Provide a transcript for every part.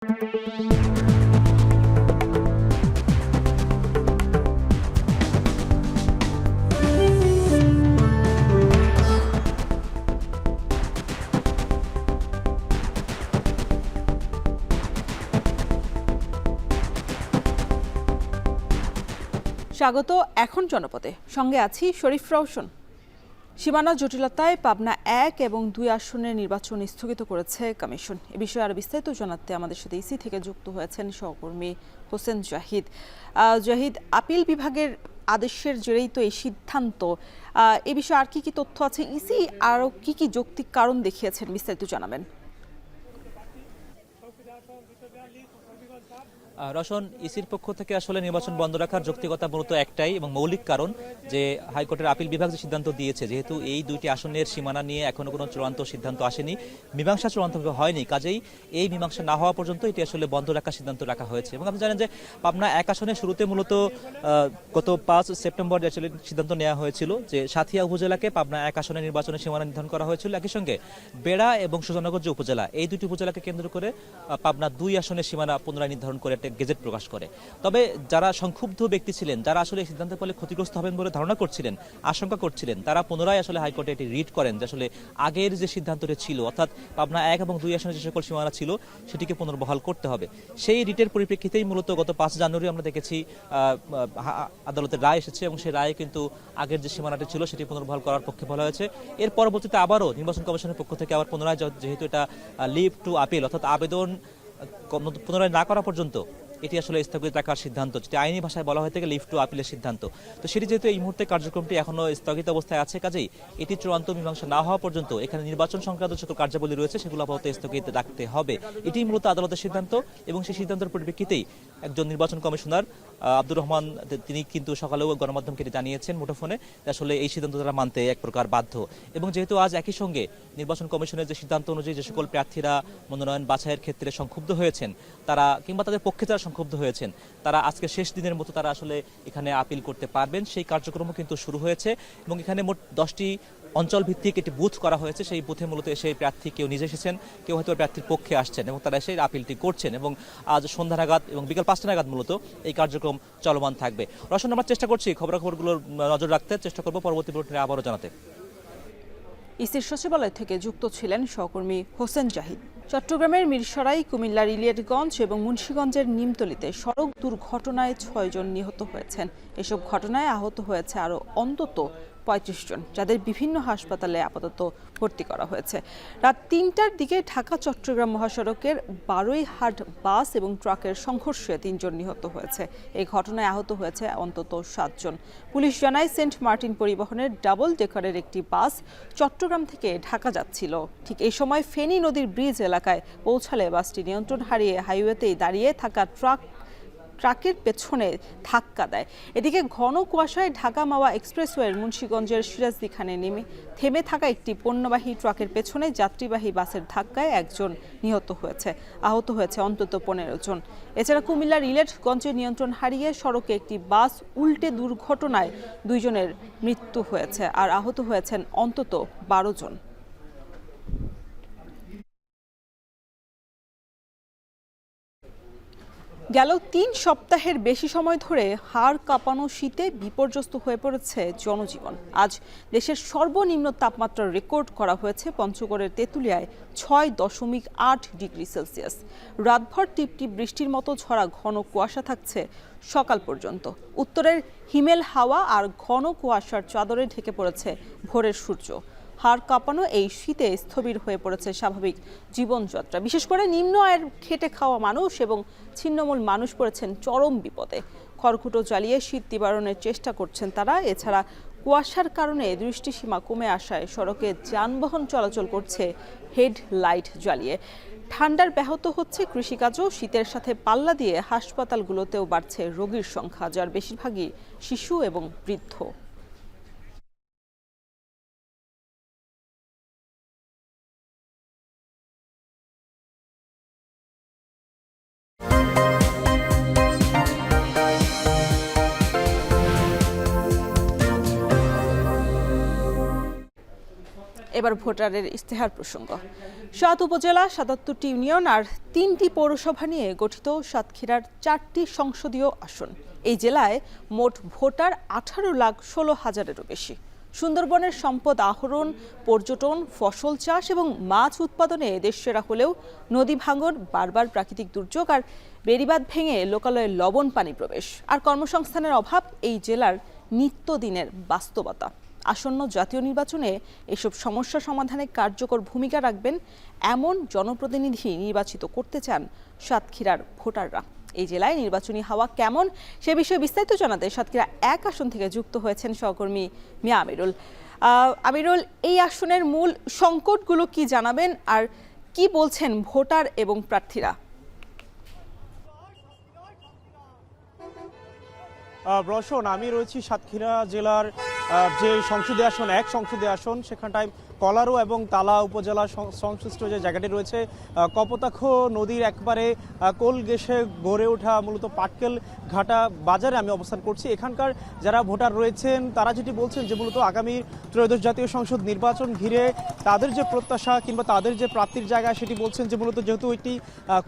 স্বাগত এখন জনপদে, সঙ্গে আছি শরীফ রওশন। সীমানা জটিলতায় পাবনা ১ এবং ২ আসনের নির্বাচন স্থগিত করেছে কমিশন। এ বিষয়ে আরো বিস্তারিত জানাতে আমাদের সাথে ইসি থেকে যুক্ত হয়েছেন সহকর্মী হোসেন জাহিদ। জাহিদ, আপিল বিভাগের আদেশের জেরেই তো এই সিদ্ধান্ত, এ বিষয়ে আর কি কি তথ্য আছে? ইসি আরো কি কি যৌক্তিক কারণ দেখিয়েছেন, বিস্তারিত জানাবেন। রওশন, ইসির পক্ষ থেকে আসলে নির্বাচন বন্ধ রাখার যৌক্তিকতা মূলত একটাই এবং মৌলিক কারণ যে হাইকোর্টের আপিল বিভাগ যে সিদ্ধান্ত দিয়েছে, যেহেতু এই দুইটি আসনের সীমানা নিয়ে এখনো কোনো চূড়ান্ত সিদ্ধান্ত আসেনি, মীমাংসা চূড়ান্তভাবে হয়নি, কাজেই এই মীমাংসা না হওয়া পর্যন্ত এটি আসলে বন্ধ রাখার সিদ্ধান্ত রাখা হয়েছে। এবং আপনি জানেন যে পাবনা ১ আসনের শুরুতে মূলত গত ৫ সেপ্টেম্বর আসলে সিদ্ধান্ত নেওয়া হয়েছিল যে সাঁথিয়া উপজেলাকে পাবনা ১ আসনের নির্বাচনের সীমানা নির্ধারণ করা হয়েছিল। একই সঙ্গে বেড়া এবং সুজানগর যে উপজেলা, এই দুটি উপজেলাকে কেন্দ্র করে পাবনা ২ আসনের সীমানা পুনরায় নির্ধারণ করে একটা গেজেট প্রকাশ করে। তবে যারা সংক্ষুব্ধ ব্যক্তি ছিলেন, যারা আসলে এই সিদ্ধান্তের ফলে ক্ষতিগ্রস্ত হবেন বলে ধারণা করছিলেন, আশঙ্কা করছিলেন, তারা পুনরায় আসলে হাইকোর্টে এটি রিট করেন যে আসলে আগের যে সিদ্ধান্তটি ছিল, অর্থাৎ পাবনা ১ এবং ২ আসনের যে সকল সীমানা ছিল সেটিকে পুনর্বহাল করতে হবে। সেই রিটের পরিপ্রেক্ষিতেই মূলত গত ৫ জানুয়ারি আমরা দেখেছি আদালতের রায় এসেছে এবং সেই রায়ে কিন্তু আগের যে সীমানাটি ছিল সেটি পুনর্বহাল করার পক্ষে বলা হয়েছে। এর পরবর্তীতে আবারও নির্বাচন কমিশনের পক্ষ থেকে আবার পুনরায়, যেহেতু এটা লিভ টু আপিল, অর্থাৎ আবেদন পুনরায় না করা পর্যন্ত এটি আসলে স্থগিত রাখার সিদ্ধান্ত, যেটি আইনি ভাষায় বলা হয়ে থাকে লিভ টু আপিলের সিদ্ধান্ত। তো সেটি যেহেতু এই মুহূর্তে কার্যক্রমটি এখনো স্থগিত অবস্থায় আছে, কাজেই এটি চূড়ান্ত মীমাংসা না হওয়া পর্যন্ত এখানে নির্বাচন সংক্রান্ত যত কার্যাবলী রয়েছে সেগুলো আপাতত স্থগিত রাখতে হবে। এটি মূলত আদালতের সিদ্ধান্ত এবং সেই সিদ্ধান্তের পরিপ্রেক্ষিতেই একজন নির্বাচন কমিশনার আব্দুর রহমান তিনি কিন্তু সকালেও গণমাধ্যমকে জানিয়েছেন মুঠোফোনে আসলে এই সিদ্ধান্ত তারা মানতে এক প্রকার বাধ্য। এবং যেহেতু আজ একই সঙ্গে নির্বাচন কমিশনের যে সিদ্ধান্ত অনুযায়ী যে সকল প্রার্থীরা মনোনয়ন বাছাইয়ের ক্ষেত্রে সংক্ষুব্ধ হয়েছেন, তারা কিংবা তাদের পক্ষে যারা সংক্ষুব্ধ হয়েছেন, তারা আজকে শেষ দিনের মতো তারা আসলে এখানে আপিল করতে পারবেন, সেই কার্যক্রমও কিন্তু শুরু হয়েছে। এবং এখানে মোট 10টি অঞ্চল ভিত্তিক একটি বুথ করা হয়েছে। সেই বুথে মূলত এসে প্রার্থী কেউ নিজে এসেছেন, কেউ হয়তো প্রার্থীর পক্ষে আসছেন এবং তারা এসে আপিলটি করছেন। এবং আজ সন্ধ্যা নাগাদ এবং বিকাল 5টা নাগাদ মূলত এই কার্যক্রম চলমান থাকবে। রওশন, আমরা চেষ্টা করছি খবরাখবরগুলোর নজর রাখতে, চেষ্টা করবো পরবর্তী বুলেটিনে আবারও জানাতে। ইসির সচিবালয় থেকে যুক্ত ছিলেন সহকর্মী হোসেন জাহিদ। চট্টগ্রামের মিরসরাই, কুমিল্লার ইলিয়াটগঞ্জ এবং মুন্সিগঞ্জের নিমতলিতে সড়ক দুর্ঘটনায় ৬ জন নিহত হয়েছেন। এসব ঘটনায় আহত হয়েছে আরও অন্তত ৩৫ জন, যাদের বিভিন্ন হাসপাতালে আপাতত ভর্তি করা হয়েছে। রাত ৩টার দিকে ঢাকা চট্টগ্রাম মহাসড়কের বারুইহাট বাস এবং ট্রাকের সংঘর্ষে ৩ জন নিহত হয়েছে। এই ঘটনায় আহত হয়েছে অন্তত ৭ জন। পুলিশ জানায় সেন্ট মার্টিন পরিবহনের ডাবল ডেকারের একটি বাস চট্টগ্রাম থেকে ঢাকা যাচ্ছিল। ঠিক এই সময় ফেনী নদীর ব্রিজ এলাকায় পৌঁছালে বাসটি নিয়ন্ত্রণ হারিয়ে হাইওয়েতেই দাঁড়িয়ে থাকা ট্রাকের পেছনে ধাক্কা দেয়। এদিকে ঘন কুয়াশায় ঢাকা মাওয়া এক্সপ্রেসওয়ের মুন্সিগঞ্জের সিরাজদিখানে থেমে থাকা একটি পণ্যবাহী ট্রাকের পেছনে যাত্রীবাহী বাসের ধাক্কায় 1 জন নিহত হয়েছে, আহত হয়েছে অন্তত 15 জন। এছাড়া কুমিল্লার ইলিয়াটগঞ্জে নিয়ন্ত্রণ হারিয়ে সড়কে একটি বাস উল্টে দুর্ঘটনায় 2 জনের মৃত্যু হয়েছে আর আহত হয়েছেন অন্তত 12 জন। গেল 3 সপ্তাহের বেশি সময় ধরে হাড় কাঁপানো শীতে বিপর্যস্ত হয়ে পড়েছে জনজীবন। আজ দেশের সর্বনিম্ন তাপমাত্রা রেকর্ড করা হয়েছে পঞ্চগড়ের তেঁতুলিয়ায় 6.8 ডিগ্রি সেলসিয়াস। রাতভর টিপটিপ বৃষ্টির মতো ঝরা ঘন কুয়াশা থাকছে সকাল পর্যন্ত। উত্তরের হিমেল হাওয়া আর ঘন কুয়াশার চাদরে ঢেকে পড়েছে ভোরের সূর্য। হাড় কাঁপানো এই শীতে স্থবির হয়ে পড়েছে স্বাভাবিক জীবনযাত্রা। বিশেষ করে নিম্ন আয়ের খেটে খাওয়া মানুষ এবং ছিন্নমূল মানুষ পড়েছেন চরম বিপদে। খড়কুটো জ্বালিয়ে শীত নিবারণের চেষ্টা করছেন তারা। এছাড়া কুয়াশার কারণে দৃষ্টিসীমা কমে আসায় সড়কে যানবাহন চলাচল করছে হেডলাইট জ্বালিয়ে। ঠান্ডার ব্যাহত হচ্ছে কৃষিকাজও। শীতের সাথে পাল্লা দিয়ে হাসপাতালগুলোতেও বাড়ছে রোগীর সংখ্যা, যার বেশিরভাগই শিশু এবং বৃদ্ধ। এবার ভোটারের ইশতেহার প্রসঙ্গ। ৭ উপজেলা, ৭৭টি ইউনিয়ন আর ৩টি পৌরসভা নিয়ে গঠিত সাতক্ষীরার 4টি সংসদীয় আসন। এই জেলায় মোট ভোটার 18,16,000-এরও বেশি। সুন্দরবনের সম্পদ আহরণ, পর্যটন, ফসল চাষ এবং মাছ উৎপাদনে দেশসেরা হলেও নদী ভাঙন, বারবার প্রাকৃতিক দুর্যোগ আর বেড়িবাঁধ ভেঙে লোকালয়ে লবণ পানি প্রবেশ আর কর্মসংস্থানের অভাব এই জেলার নিত্যদিনের বাস্তবতা। আসন্ন জাতীয় নির্বাচনে এসব সমস্যা সমাধানে কার্যকর ভূমিকা রাখবেন এমন জনপ্রতিনিধি নির্বাচিত করতে চান সাতক্ষীরার ভোটাররা। এই জেলায় নির্বাচনী হাওয়া কেমন সে বিষয়ে বিস্তারিত জানাতে সাতক্ষীরা 1 আসন থেকে যুক্ত হয়েছেন সহকর্মী মিয়া আমিরুল। আমিরুল, এই আসনের মূল সংকটগুলো কি জানাবেন আর কি বলছেন ভোটার এবং প্রার্থীরা? রওশন, আমি রয়েছি সাতক্ষীরা জেলার যে সংসদীয় আসন 1 সংসদীয় আসন, সেখানটায় কলারো এবং তালা উপজেলা সংশ্লিষ্ট যে জায়গাটি রয়েছে কপোতাক্ষ নদীর একবারে কোল ঘেঁষে গড়ে ওঠা মূলত পাটকেল ঘাটা বাজারে আমি অবস্থান করছি। এখানকার যারা ভোটার রয়েছেন তারা যেটি বলছেন যে মূলত আগামী ত্রয়োদশ জাতীয় সংসদ নির্বাচন ঘিরে তাদের যে প্রত্যাশা কিংবা তাদের যে প্রাপ্তির জায়গা সেটি বলছেন যে মূলত যেহেতু একটি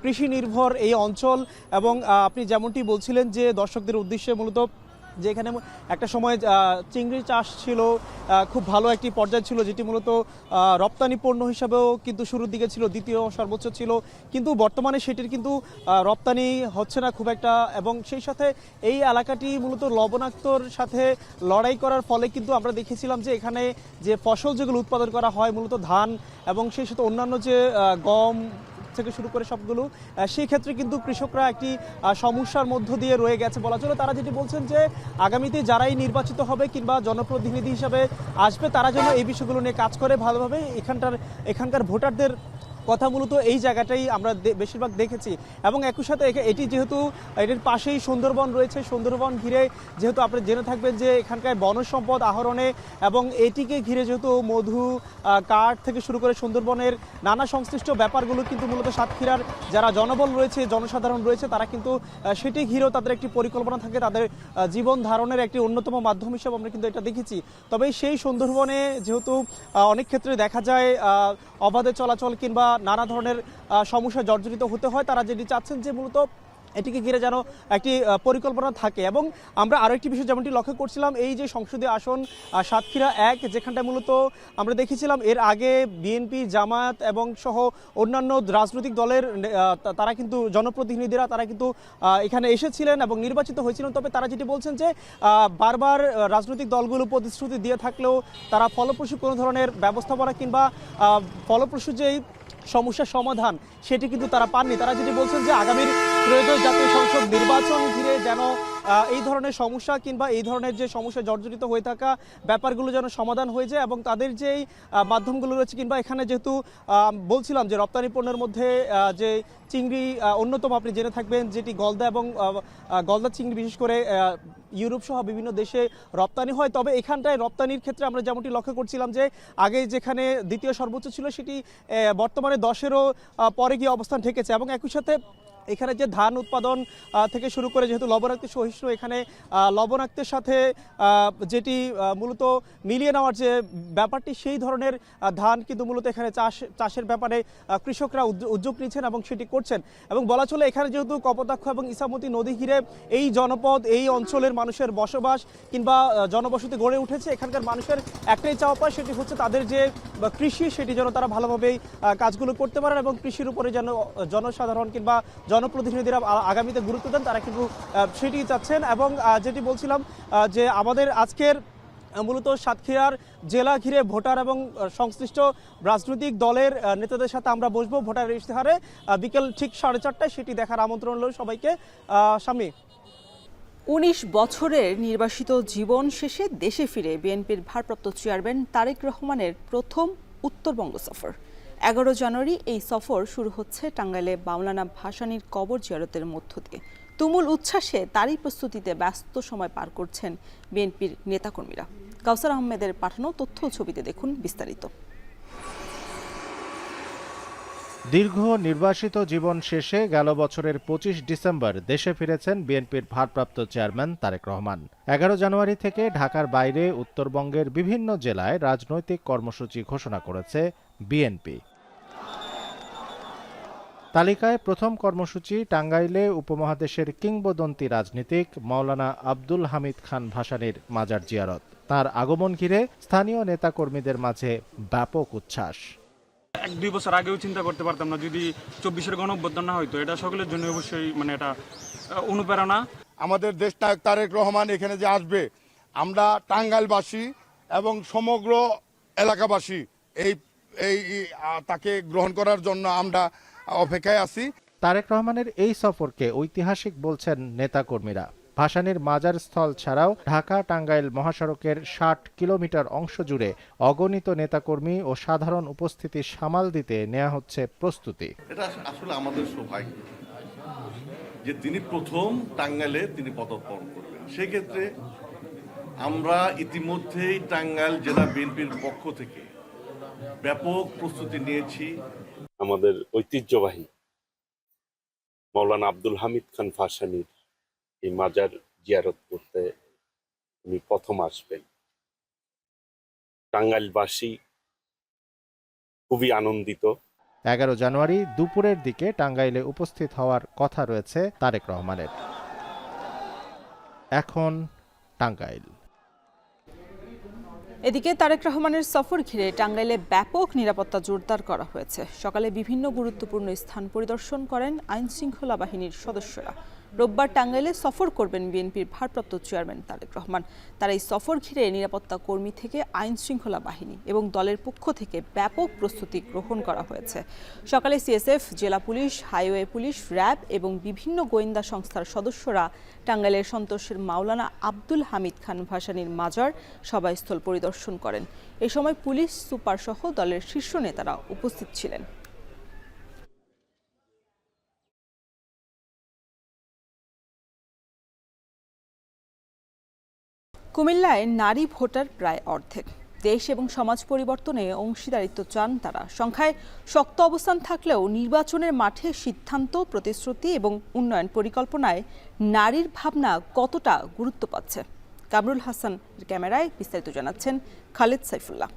কৃষি নির্ভর এই অঞ্চল এবং আপনি যেমনটি বলছিলেন যে দর্শকদের উদ্দেশ্যে মূলত যে এখানে একটা সময় চিংড়ি চাষ ছিল, খুব ভালো একটি পর্যায়ে ছিল, যেটি মূলত রপ্তানি পণ্য হিসাবেও কিন্তু শুরুর দিকে ছিল, দ্বিতীয় সর্বোচ্চ ছিল, কিন্তু বর্তমানে সেটির কিন্তু রপ্তানি হচ্ছে না খুব একটা। এবং সেই সাথে এই এলাকাটি মূলত লবণাক্তর সাথে লড়াই করার ফলে কিন্তু আমরা দেখেছিলাম যে এখানে যে ফসল যেগুলো উৎপাদন করা হয় মূলত ধান এবং সেই সাথে অন্যান্য যে গম থেকে শুরু করে সবগুলো, সেই ক্ষেত্রে কিন্তু কৃষকরা একটি সমস্যার মধ্য দিয়ে রয়ে গেছে বলা চলে। তারা যেটি বলছেন যে আগামীতে যারাই নির্বাচিত হবে কিংবা জনপ্রতিনিধি হিসাবে আসবে তারা যেন এই বিষয়গুলো নিয়ে কাজ করে ভালোভাবে। এখানকার ভোটারদের কথা মূলত এই জায়গাটাই আমরা বেশিরভাগ দেখেছি। এবং একই সাথে এটি যেহেতু এটির পাশেই সুন্দরবন রয়েছে, সুন্দরবন ঘিরে যেহেতু আপনি জেনে থাকবেন যে এখানকার বনজ সম্পদ আহরণে এবং এটিকে ঘিরে যেহেতু মধু, কাঠ থেকে শুরু করে সুন্দরবনের নানা সংশ্লিষ্ট ব্যাপারগুলো কিন্তু মূলত সাতক্ষীরার যারা জনবল রয়েছে, জনসাধারণ রয়েছে, তারা কিন্তু সেটি ঘিরেও তাদের একটি পরিকল্পনা থাকে, তাদের জীবন ধারণের একটি অন্যতম মাধ্যম হিসেবে আমরা কিন্তু এটা দেখেছি। তবে সেই সুন্দরবনে যেহেতু অনেক ক্ষেত্রে দেখা যায় অবাধে চলাচল কিংবা নানা ধরনের সমস্যা জর্জরিত হতে হয়, তারা যেটি চাচ্ছেন যে মূলত এটিকে ঘিরে যেন একটি পরিকল্পনা থাকে। এবং আমরা আরও একটি বিষয় যেমনটি লক্ষ্য করছিলাম, এই যে সংসদীয় আসন সাতক্ষীরা 1, যেখানটা মূলত আমরা দেখেছিলাম এর আগে বিএনপি, জামায়াত এবং সহ অন্যান্য রাজনৈতিক দলের তারা কিন্তু জনপ্রতিনিধিরা তারা কিন্তু এখানে এসেছিলেন এবং নির্বাচিত হয়েছিলেন। তবে তারা যেটি বলছেন যে বারবার রাজনৈতিক দলগুলো প্রতিশ্রুতি দিয়ে থাকলেও তারা ফলপ্রসূ কোনো ধরনের ব্যবস্থাপনা কিংবা ফলপ্রসূ যেই সমস্যার সমাধান সেটি কিন্তু তারা পাননি। তারা যেটি বলছেন যে আগামীর ত্রয়োদশ জাতীয় সংসদ নির্বাচন ঘিরে যেন এই ধরনের সমস্যা কিংবা এই ধরনের যে সমস্যা জর্জরিত হয়ে থাকা ব্যাপারগুলো যেন সমাধান হয়ে যায় এবং তাদের যেই মাধ্যমগুলো রয়েছে কিংবা এখানে যেহেতু বলছিলাম যে রপ্তানি পণ্যের মধ্যে যে চিংড়ি অন্যতম, আপনি জেনে থাকবেন যেটি গলদা এবং গলদা চিংড়ি বিশেষ করে ইউরোপ সহ বিভিন্ন দেশে রপ্তানি হয়। তবে এখানটায় রপ্তানির ক্ষেত্রে আমরা যেমনটি লক্ষ্য করছিলাম যে আগে যেখানে দ্বিতীয় সর্বোচ্চ ছিল সেটি বর্তমানে 10-এরও পরে গিয়ে অবস্থান ঠেকেছে। এবং একই সাথে এখানে যে ধান উৎপাদন থেকে শুরু করে যেহেতু লবণাক্ত সহিষ্ণু, এখানে লবণাক্তের সাথে যেটি মূলত মিলিয়ে নেওয়ার যে ব্যাপারটি, সেই ধরনের ধান কিন্তু মূলত এখানে চাষের ব্যাপারে কৃষকরা উদ্যোগ নিচ্ছেন এবং সেটি করছেন। এবং বলা চলে এখানে যেহেতু কপোতাক্ষ এবং ইছামতি নদী ঘিরে এই জনপদ, এই অঞ্চলের মানুষের বসবাস কিংবা জনবসতি গড়ে উঠেছে, এখানকার মানুষের একটাই চাওয়া পায়, সেটি হচ্ছে তাদের যে কৃষি সেটি যেন তারা ভালোভাবেই কাজগুলো করতে পারেন এবং কৃষির উপরে যেন জনসাধারণ কিংবা জনপ্রতিনিধিরা আগামীতে গুরুত্ব দেন, তারা কিন্তু সেটি চাচ্ছেন। এবং যেটি বলছিলাম যে আমাদের আজকের মূলত সাতক্ষীরার জেলা ঘিরে ভোটার এবং সংশ্লিষ্ট রাজনৈতিক দলের নেতাদের সাথে আমরা বসবো ভোটারের ইশতেহারে বিকেল ঠিক 4:30টায়, সেটি দেখার আমন্ত্রণ রইল সবাইকে। স্বামী, 19 বছরের নির্বাসিত জীবন শেষে দেশে ফিরে বিএনপির ভারপ্রাপ্ত চেয়ারম্যান তারেক রহমানের প্রথম উত্তরবঙ্গ সফর। 11 জানুয়ারি এই সফর শুরু হচ্ছে টাঙ্গাইলে মাওলানা ভাসানীর কবর জিয়ারতের মধ্য দিয়ে। তুমুল উচ্ছ্বাসে তারই প্রস্তুতিতে ব্যস্ত সময় পার করছেন বিএনপির নেতাকর্মীরা। কাউসার আহমেদের পাঠানো তথ্য ও ছবিতে দেখুন বিস্তারিত। দীর্ঘ নির্বাসিত জীবন শেষে গেল বছরের ২৫ ডিসেম্বর দেশে ফিরেছেন বিএনপির ভারপ্রাপ্ত চেয়ারম্যান তারেক রহমান। ১১ জানুয়ারি থেকে ঢাকার বাইরে উত্তরবঙ্গের বিভিন্ন জেলায় রাজনৈতিক কর্মসূচি ঘোষণা করেছে বিএনপি। তালিকায় প্রথম কর্মসূচি টাঙ্গাইলে উপমহাদেশের কিংবদন্তি রাজনীতিক মাওলানা আব্দুল হামিদ খান ভাসানীর মাজার জিয়ারত। তার আগমন ঘিরে স্থানীয় নেতাকর্মীদের মাঝে ব্যাপক উচ্ছ্বাস। ১-২ বছর আগেও চিন্তা করতে পারতাম না যদি ২৪-এর গণঅভ্যুত্থান না হয়তো। এটা সকলের জন্য অবশ্যই এটা অনুপ্রেরণা। আমাদের দেশনায়ক তারেক রহমান এখানে যে আসবে, আমরা টাঙ্গাইলবাসী এবং সমগ্র এলাকাবাসী এই তাকে গ্রহণ করার জন্য আমরা অপেক্ষায় আছি। তারেক রহমানের এই সফরকে ঐতিহাসিক বলছেন নেতাকর্মীরা। ভাসানীর মাজার স্থল ছাড়াও ঢাকা টাঙ্গাইল মহাসড়কের ৬০ কিলোমিটার অংশ জুড়ে অগণিত নেতাকর্মী ও সাধারণ উপস্থিতি সামাল দিতে নেওয়া হচ্ছে প্রস্তুতি। এটা আসলে আমাদের সৌভাগ্য যে তিনি প্রথম টাঙ্গাইলে তিনি পদার্পণ করবেন। সেক্ষেত্রে আমরা ইতিমধ্যেই টাঙ্গাইল জেলা বিএনপির পক্ষ থেকে ব্যাপক প্রস্তুতি নিয়েছি। আমাদের ঐতিহ্যবাহী মাওলানা আব্দুল হামিদ খান ভাসানীর এই মাজার জিয়ারত করতে উনি প্রথম আসবেন। টাঙ্গাইলবাসী খুবই আনন্দিত। ১১ জানুয়ারি দুপুরের দিকে টাঙ্গাইলে উপস্থিত হওয়ার কথা রয়েছে তারেক রহমানের। এখন টাঙ্গাইল। এদিকে তারেক রহমানের সফর ঘিরে টাঙ্গাইলে ব্যাপক নিরাপত্তা জোরদার করা হয়েছে। সকালে বিভিন্ন গুরুত্বপূর্ণ স্থান পরিদর্শন করেন আইন শৃঙ্খলা বাহিনীর সদস্যরা। রোববার টাঙ্গাইলে সফর করবেন বিএনপির ভারপ্রাপ্ত চেয়ারম্যান তারেক রহমান। তার এই সফর ঘিরে নিরাপত্তা কর্মী থেকে আইন শৃঙ্খলা বাহিনী এবং দলের পক্ষ থেকে ব্যাপক প্রস্তুতি গ্রহণ করা হয়েছে। সকালে সিএসএফ, জেলা পুলিশ, হাইওয়ে পুলিশ, র্যাব এবং বিভিন্ন গোয়েন্দা সংস্থার সদস্যরা টাঙ্গাইলের সন্তোষের মাওলানা আব্দুল হামিদ খান ভাসানীর মাজার সভাস্থল পরিদর্শন করেন। এ সময় পুলিশ সুপার সহ দলের শীর্ষ নেতারা উপস্থিত ছিলেন। কুমিল্লায় নারী ভোটার প্রায় অর্ধেক। দেশ এবং সমাজ পরিবর্তনে অংশীদারিত্ব চান তারা। সংখ্যায় শক্ত অবস্থান থাকলেও নির্বাচনের মাঠে সিদ্ধান্ত, প্রতিশ্রুতি এবং উন্নয়ন পরিকল্পনায় নারীর ভাবনা কতটা গুরুত্ব পাচ্ছে, কামরুল হাসানের ক্যামেরায় বিস্তারিত জানাচ্ছেন খালেদ সাইফুল্লাহ।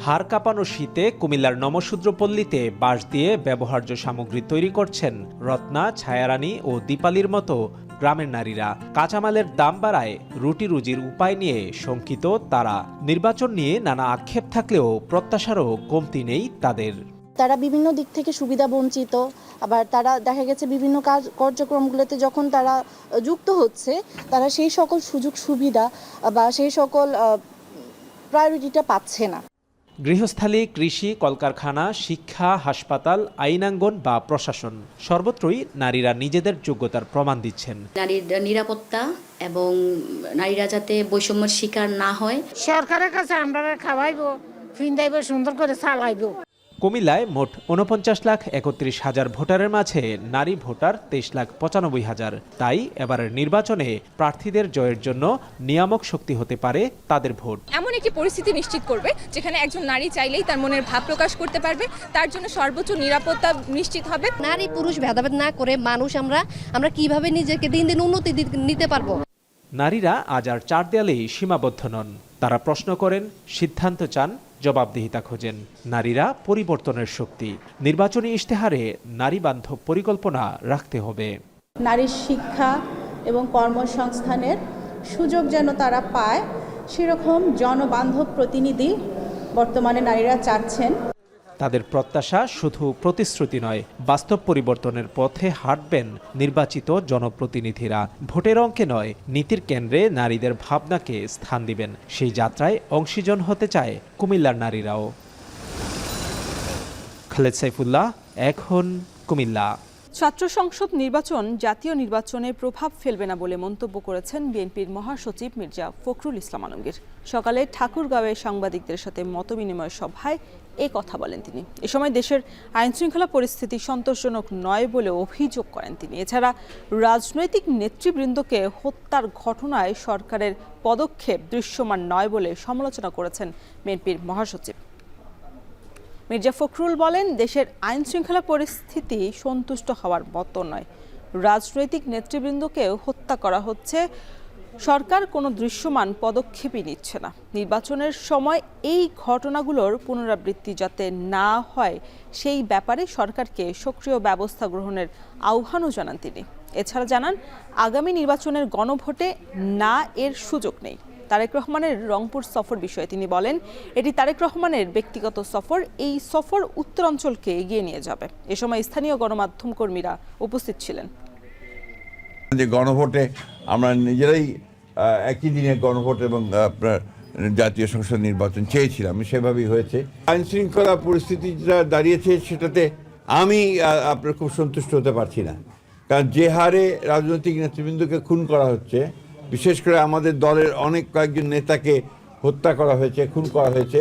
হাড় কাঁপানো শীতে কুমিল্লার নমশূদ্রপল্লীতে বাঁশ দিয়ে ব্যবহার্য সামগ্রী তৈরি করছেন রত্না, ছায়ারানী ও দীপালির মতো গ্রামের নারীরা। কাঁচামালের দাম বাড়ায় রুটি রুজির উপায় নিয়ে শঙ্কিত তারা। নির্বাচন নিয়ে নানা আক্ষেপ থাকলেও প্রত্যাশারও কমতি নেই তাদের। তারা বিভিন্ন দিক থেকে সুবিধা বঞ্চিত, আবার তারা দেখা গেছে বিভিন্ন কার্যক্রমগুলোতে যখন তারা যুক্ত হচ্ছে, তারা সেই সকল সুযোগ সুবিধা বা সেই সকল প্রায়োরিটিটা পাচ্ছে না। গৃহস্থালী, কৃষি, কলকারখানা, শিক্ষা, হাসপাতাল, আইনাঙ্গন বা প্রশাসন, সর্বত্রই নারীরা নিজেদের যোগ্যতার প্রমাণ দিচ্ছেন। নারীর নিরাপত্তা এবং নারীরা যাতে বৈষম্যের শিকার না হয়, সরকারের কাছে আমরা খাওয়াইবো, ফিন্দাইবো, সুন্দর করে চালাইবো। কুমিল্লায় মোট ৪৯,৩১,০০০ ভোটারের মাঝে নারী ভোটার ২৩,৯৫,০০০। তাই এবারের নির্বাচনে প্রার্থীদের জয়ের জন্য নিয়ামক শক্তি হতে পারে তাদের ভোট। এমন একটি পরিস্থিতি নিশ্চিত করবে যেখানে একজন নারী চাইলেই তার মনের ভাব প্রকাশ করতে পারবে, তার জন্য সর্বোচ্চ নিরাপত্তা নিশ্চিত হবে। নারী পুরুষ ভেদাভেদ না করে মানুষ আমরা কিভাবে নিজেকে দিন দিন উন্নতি নিতে পারবো। নারীরা আজ আর চার দেয়ালেই সীমাবদ্ধ নন। তারা প্রশ্ন করেন, সিদ্ধান্ত চান, জবাবদিহিতা খোঁজেন। নারীরা পরিবর্তনের শক্তি। নির্বাচনী ইশতেহারে নারী বান্ধব পরিকল্পনা রাখতে হবে। নারীর শিক্ষা এবং কর্মসংস্থানের সুযোগ যেন তারা পায়, সেরকম জনবান্ধব প্রতিনিধি বর্তমানে নারীরা চাচ্ছেন। তাদের প্রত্যাশা শুধু প্রতিশ্রুতি নয়, বাস্তব পরিবর্তনের পথে হাঁটবেন নির্বাচিত জনপ্রতিনিধিরা। ভোটের অঙ্কে নয়, নীতির কেন্দ্রে নারীদের ভাবনাকে স্থান দিবেন। সেই যাত্রায় অংশীজন হতে চায় কুমিল্লার নারীরাও। খালেদ সাইফুল্লাহ, এখন কুমিল্লা। ছাত্র সংসদ নির্বাচন জাতীয় নির্বাচনে প্রভাব ফেলবে না বলে মন্তব্য করেছেন বিএনপির মহাসচিব মির্জা ফখরুল ইসলাম আলমগীর। সকালে ঠাকুরগাঁওয়ে সাংবাদিকদের সাথে মতবিনিময় সভায় এ কথা বলেন তিনি। এ সময় দেশের আইনশৃঙ্খলা পরিস্থিতি সন্তোষজনক নয় বলে অভিযোগ করেন তিনি। এছাড়া রাজনৈতিক নেতৃবৃন্দকে হত্যার ঘটনায় সরকারের পদক্ষেপ দৃশ্যমান নয় বলে সমালোচনা করেছেন বিএনপির মহাসচিব। মির্জা ফখরুল বলেন, দেশের আইন শৃঙ্খলা পরিস্থিতি সন্তুষ্ট হওয়ার মতো নয়। রাজনৈতিক নেতৃবৃন্দকেও হত্যা করা হচ্ছে, সরকার কোনো দৃশ্যমান পদক্ষেপই নিচ্ছে না। নির্বাচনের সময় এই ঘটনাগুলোর পুনরাবৃত্তি যাতে না হয় সেই ব্যাপারে সরকারকে সক্রিয় ব্যবস্থা গ্রহণের আহ্বানও জানান তিনি। এছাড়া জানান, আগামী নির্বাচনের গণভোটে না এর সুযোগ নেই। তারেক রহমানের রংপুর সফর বিষয়ে তিনি বলেন, এটি তারেক রহমানের ব্যক্তিগত সফর। এই সফর উত্তরাঞ্চলকে এগিয়ে নিয়ে যাবে। এ সময় স্থানীয় গণমাধ্যম কর্মীরা উপস্থিত ছিলেন। যে গণভোটে আমরা নিজেরাই একই দিনে গণভোট এবং আপনার জাতীয় সংসদ নির্বাচন চেয়েছিলাম, সেভাবেই হয়েছে। আইন শৃঙ্খলা পরিস্থিতি যেটা দাঁড়িয়েছে সেটাতে আমি আপনার খুব সন্তুষ্ট হতে পারছি না, কারণ যে হারে রাজনৈতিক নেতৃবৃন্দকে খুন করা হচ্ছে, বিশেষ করে আমাদের দলের কয়েকজন নেতাকে হত্যা করা হয়েছে, খুন করা হয়েছে,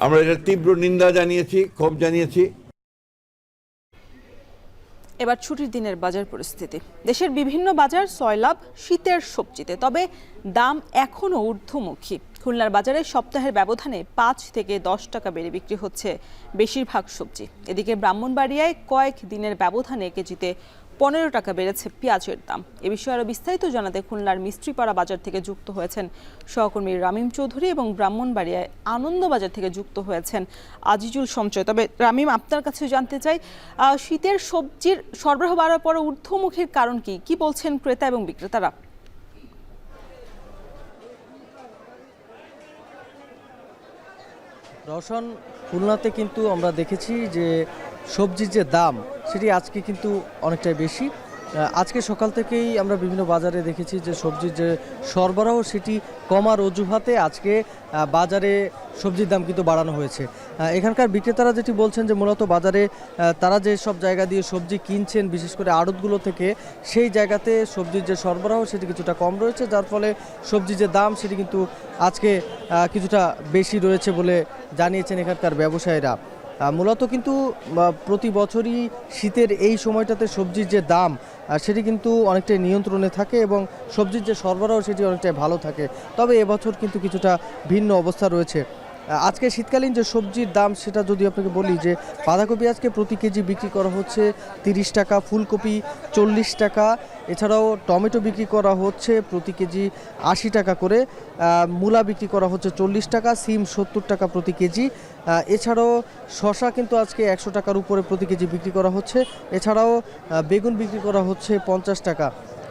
আমরা এটা তীব্র নিন্দা জানিয়েছি, ক্ষোভ জানিয়েছি। এবার ছুটির দিনের বাজার পরিস্থিতি। দেশের বিভিন্ন বাজার সয়লাভ শীতের সবজিতে, তবে দাম এখনও ঊর্ধ্বমুখী। খুলনার বাজারে সপ্তাহের ব্যবধানে 5 থেকে 10 টাকা বেড়ে বিক্রি হচ্ছে বেশিরভাগ সবজি। এদিকে ব্রাহ্মণবাড়িয়ায় কয়েক দিনের ব্যবধানে কেজিতে 15 টাকা বেড়েছে পেঁয়াজের দাম। এ বিষয়ে আরও বিস্তারিত জানাতে খুলনার মিস্ত্রিপাড়া বাজার থেকে যুক্ত হয়েছেন সহকর্মী রামিম চৌধুরী এবং ব্রাহ্মণবাড়িয়ায় আনন্দবাজার থেকে যুক্ত হয়েছেন আজিজুল সঞ্চয়। তবে রামিম, আপনার কাছে জানতে চাই, শীতের সবজির সরবরাহ বাড়ার পর ঊর্ধ্বমুখীর কারণ কি বলছেন ক্রেতা এবং বিক্রেতারা? রওশন, খুলনাতে কিন্তু আমরা দেখেছি যে সবজির যে দাম সেটি আজকে কিন্তু অনেকটাই বেশি। আজকে সকাল থেকেই আমরা বিভিন্ন বাজারে দেখেছি যে সবজির যে সরবরাহ সেটি কমার অজুহাতে আজকে বাজারে সবজির দাম কিন্তু বাড়ানো হয়েছে। এখানকার বিক্রেতারা যেটি বলছেন যে মূলত বাজারে তারা যে সব জায়গা দিয়ে সবজি কিনছেন, বিশেষ করে আড়তগুলো থেকে, সেই জায়গাতে সবজির যে সরবরাহ সেটি কিছুটা কম রয়েছে, যার ফলে সবজির যে দাম সেটি কিন্তু আজকে কিছুটা বেশি রয়েছে বলে জানিয়েছেন এখানকার ব্যবসায়ীরা। মূলত কিন্তু প্রতি বছরই শীতের এই সময়টাতে সবজির যে দাম সেটি কিন্তু অনেকটাই নিয়ন্ত্রণে থাকে এবং সবজির যে সরবরাহ সেটি অনেকটাই ভালো থাকে। তবে এবছর কিন্তু কিছুটা ভিন্ন অবস্থা রয়েছে। আজকে শীতকালীন যে সবজির দাম সেটা যদি আপনাকে বলি, যে বাঁধাকপি আজকে প্রতি কেজি বিক্রি করা হচ্ছে 30 টাকা, ফুলকপি 40 টাকা, এছাড়াও টমেটো বিক্রি করা হচ্ছে প্রতি কেজি 80 টাকা করে, মূলা বিক্রি করা হচ্ছে 40 টাকা, সিম 70 টাকা প্রতি কেজি, এছাড়াও শসা কিন্তু আজকে 100 টাকার উপরে প্রতি কেজি বিক্রি করা হচ্ছে, এছাড়াও বেগুন বিক্রি করা হচ্ছে 50 টাকা।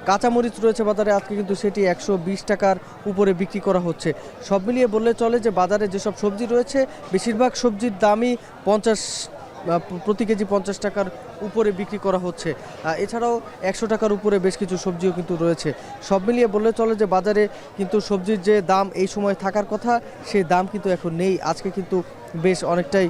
কাঁচামরিচ রয়েছে বাজারে আজকে কিন্তু সেটি 120 টাকার উপরে বিক্রি করা হচ্ছে। সব মিলিয়ে বললে চলে যে বাজারে যেসব সবজি রয়েছে বেশিরভাগ সবজির দামই প্রতি কেজি 50 টাকার উপরে বিক্রি করা হচ্ছে। এছাড়াও 100 টাকার উপরে বেশ কিছু সবজিও কিন্তু রয়েছে। সব মিলিয়ে বললে চলে যে বাজারে কিন্তু সবজির যে দাম এই সময় থাকার কথা সেই দাম কিন্তু এখন নেই। আজকে কিন্তু বেশ অনেকটাই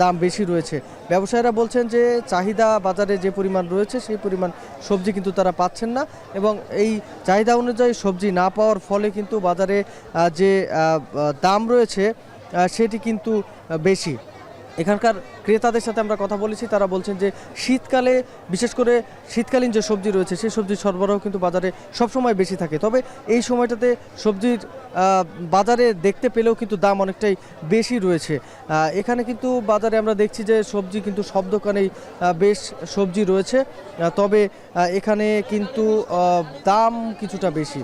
দাম বেশি রয়েছে। ব্যবসায়ীরা বলছেন যে চাহিদা বাজারে যে পরিমাণ রয়েছে সেই পরিমাণ সবজি কিন্তু তারা পাচ্ছেন না, এবং এই চাহিদা অনুযায়ী সবজি না পাওয়ার ফলে কিন্তু বাজারে যে দাম রয়েছে সেটি কিন্তু বেশি। এখানকার ক্রেতাদের সাথে আমরা কথা বলেছি, তারা বলছেন যে শীতকালে, বিশেষ করে শীতকালীন যে সবজি রয়েছে সেই সবজির সরবরাহ কিন্তু বাজারে সবসময় বেশি থাকে। তবে এই সময়টাতে সবজির বাজারে দেখতে পেলেও কিন্তু দাম অনেকটাই বেশি রয়েছে। এখানে কিন্তু বাজারে আমরা দেখছি যে সবজি কিন্তু সব দোকানেই বেশ সবজি রয়েছে, তবে এখানে কিন্তু দাম কিছুটা বেশি।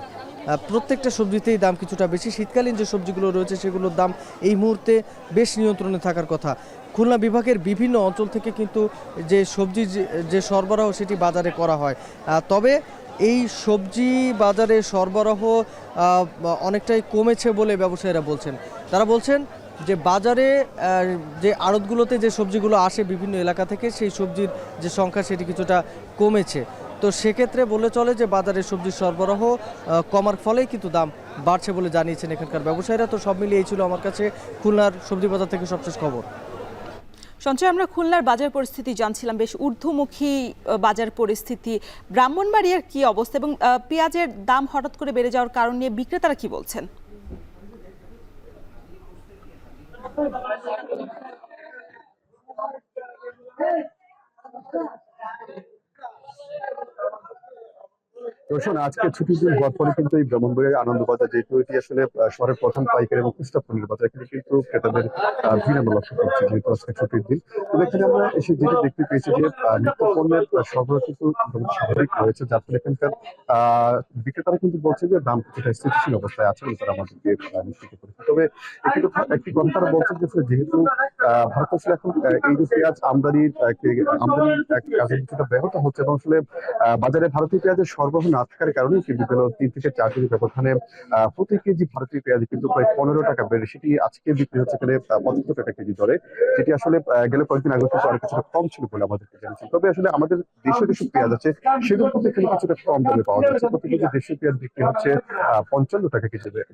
প্রত্যেকটা সবজিতেই দাম কিছুটা বেশি। শীতকালীন যে সবজিগুলো রয়েছে সেগুলোর দাম এই মুহূর্তে বেশ নিয়ন্ত্রণে থাকার কথা। খুলনা বিভাগের বিভিন্ন অঞ্চল থেকে কিন্তু যে সবজি যে সরবরাহ সেটি বাজারে করা হয়, তবে এই সবজি বাজারে সরবরাহ অনেকটাই কমেছে বলে ব্যবসায়ীরা বলছেন। তারা বলছেন যে বাজারে যে আড়তগুলোতে যে সবজিগুলো আসে বিভিন্ন এলাকা থেকে, সেই সবজির যে সংখ্যা সেটি কিছুটা কমেছে। তো সেক্ষেত্রে বলে চলে যে বাজারে সবজির সরবরাহ কমার ফলেই কিন্তু দাম বাড়ছে বলে জানিয়েছেন এখানকার ব্যবসায়ীরা। তো সব মিলিয়ে এই ছিল আমার কাছে খুলনার সবজি বাজার থেকে সবশেষ খবর। সঞ্চয়, আমরা খুলনার বাজার পরিস্থিতি জানছিলাম, বেশ ঊর্ধ্বমুখী বাজার পরিস্থিতি। ব্রাহ্মণবাড়িয়ার কি অবস্থা এবং পেঁয়াজের দাম হঠাৎ করে বেড়ে যাওয়ার কারণ নিয়ে বিক্রেতারা কি বলছেন? রোশন, আজকে ছুটির দিন হওয়ার পরে কিন্তু এই ব্রাহ্মণবাড়িয়ার আনন্দবাজার যেহেতু এটি আসলে শহরের প্রথম পাইকারি এবং খুচরা পণ্যের বাজার, এখানে কিন্তু ক্রেতাদের ভিড় আমরা লক্ষ্য করছি যেহেতু আজকে ছুটির দিন। তবে এখানে আমরা এসে যেটা দেখতে পেয়েছি যে নিত্য পণ্যের সরবরাহ কিন্তু স্বাভাবিক রয়েছে, যার ফলে এখানকার বিক্রেতারা কিন্তু বলছে যে দাম কিছুটা স্থিতিশীল অবস্থায় আছে বলে তারা আমাদেরকে নিশ্চিত করেছে। তবে একটি কথা তারা বলছেন যে যেহেতু ভারত আসলে এখন এই যে পেঁয়াজ আমদানি কাজে কিছুটা ব্যাহত হচ্ছে এবং আসলে বাজারে ভারতীয় পেঁয়াজের সরবরাহ না থাকার কারণে কিন্তু 3 থেকে 4 কেজি ব্যবধানে প্রতি কেজি ভারতীয় পেঁয়াজ কিন্তু প্রায় 15 টাকা বেড়ে সেটি আজকে বিক্রি হচ্ছে এখানে 75 টাকা কেজি দরে, যেটি আসলে গেলে কয়েকদিন আগে কিন্তু আরো কিছুটা কম ছিল বলে আমাদেরকে জানিয়েছে। তবে আসলে আমাদের দেশীয় যেসব পেঁয়াজ আছে সেগুলো কিন্তু এখানে কিছুটা কম দামে পাওয়া যাচ্ছে। প্রতি কেজি দেশীয় পেঁয়াজ বিক্রি হচ্ছে 55 টাকা